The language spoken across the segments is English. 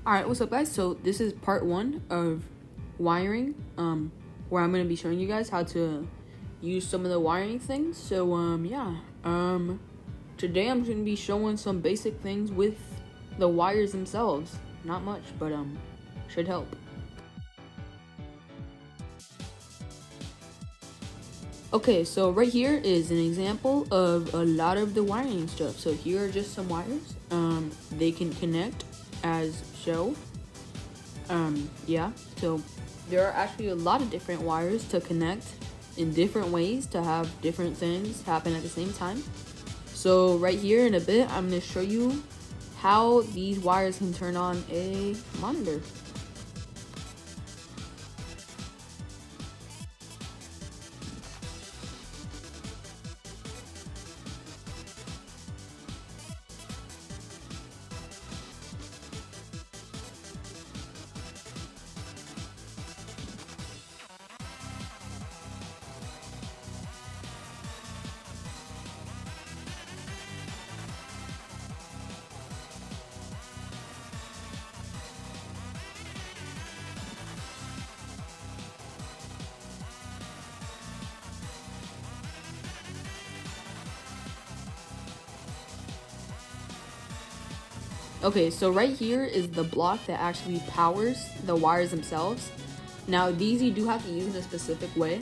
Alright, what's up guys? So this is part 1 of wiring, where I'm going to be showing you guys how to use some of the wiring things. So today I'm going to be showing some basic things with the wires themselves. Not much, but should help. Okay, so right here is an example of a lot of the wiring stuff. So here are just some wires. They can connect as show. So there are actually a lot of different wires to connect in different ways to have different things happen at the same time. So right here in a bit, I'm going to show you how these wires can turn on a monitor. Okay, so right here is the block that actually powers the wires themselves. Now these you do have to use in a specific way.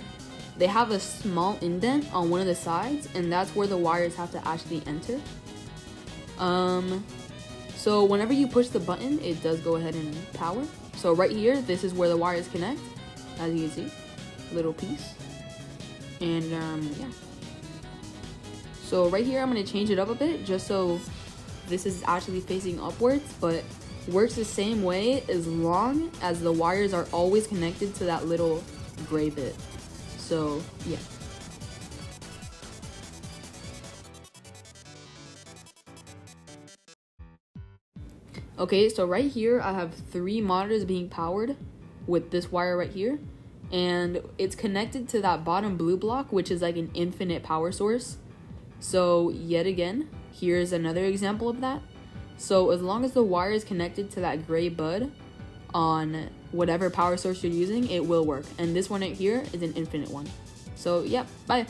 They have a small indent on one of the sides, and that's where the wires have to actually enter. So whenever you push the button, it does go ahead and power. So right here, this is where the wires connect, as you can see, little piece. And yeah. So right here, I'm gonna change it up a bit just so this is actually facing upwards, but works the same way as long as the wires are always connected to that little gray bit. So yeah. Okay, so right here I have 3 monitors being powered with this wire right here, and it's connected to that bottom blue block, which is like an infinite power source. So yet again, here's another example of that. So as long as the wire is connected to that gray bud on whatever power source you're using, it will work. And this one right here is an infinite one. So yeah, bye.